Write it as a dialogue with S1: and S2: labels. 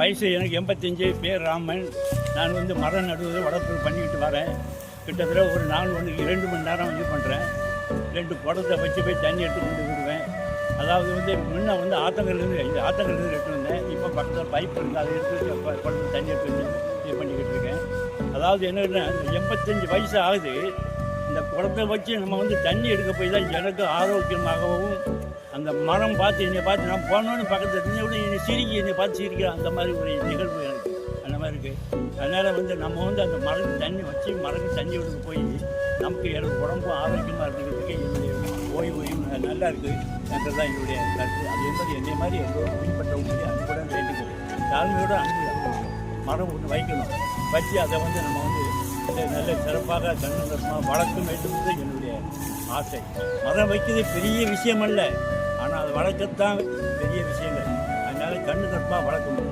S1: வயசு எனக்கு 85, பேர் ராமன். நான் வந்து மரம் நடுவது வளர்ப்பு பண்ணிக்கிட்டு வரேன். கிட்டத்தட்ட ஒரு நாள் ஒன்றுக்கு 2 மணி நேரம் இது பண்ணுறேன். 2 குடத்தை வச்சு போய் தண்ணி எடுத்து கொண்டு விடுவேன். அதாவது வந்து முன்ன வந்து ஆத்தங்கள்லேருந்து எடுத்து வந்தேன். இப்போ பக்கத்தில் பைப் இருக்குது, அதை எடுத்து குடத்தில் தண்ணி எடுத்து வச்சு இது பண்ணிக்கிட்டு இருக்கேன். அதாவது என்னன்னா, இந்த 85 வயசு ஆகுது. இந்த குடத்தை வச்சு நம்ம வந்து தண்ணி எடுக்க போய் தான் எனக்கு ஆரோக்கியமாகவும், அந்த மரம் பார்த்து என்னை பார்த்து நான் போனோன்னு பக்கத்தில் தண்ணி விட என்னை பார்த்து சிரிக்கிறேன். அந்த மாதிரி ஒரு நிகழ்வு எனக்கு அந்த மாதிரி இருக்குது. அதனால் வந்து நம்ம வந்து அந்த மரத்துக்கு தண்ணி வச்சு மரத்துக்கு தண்ணி விடுக்க போய் நமக்கு எனக்கு உடம்பும் ஆரோக்கியமாக இருக்கிறதுக்கு என்னுடைய ஓய்வையும் நல்லா இருக்குது என்றது தான் என்னுடைய கருத்து. அது என்பது என்னை மாதிரி எல்லோரும் பின்பற்றவும் அன்புடன் வேண்டுகிறேன். தாழ்மையோடு அன்பு மரம் ஒன்று வைக்கணும். வச்சு அதை வந்து நம்ம வந்து நல்ல சிறப்பாக கண்ணுமாக வளர்க்க வேண்டும் என்று என்னுடைய ஆசை. மரம் வைக்கிறது பெரிய விஷயம் அல்ல, ஆனால் அது வளர்க்கத்தான் பெரிய விஷயங்கள். அதனால் கண்ணு கருப்பாக வளர்க்கணும்.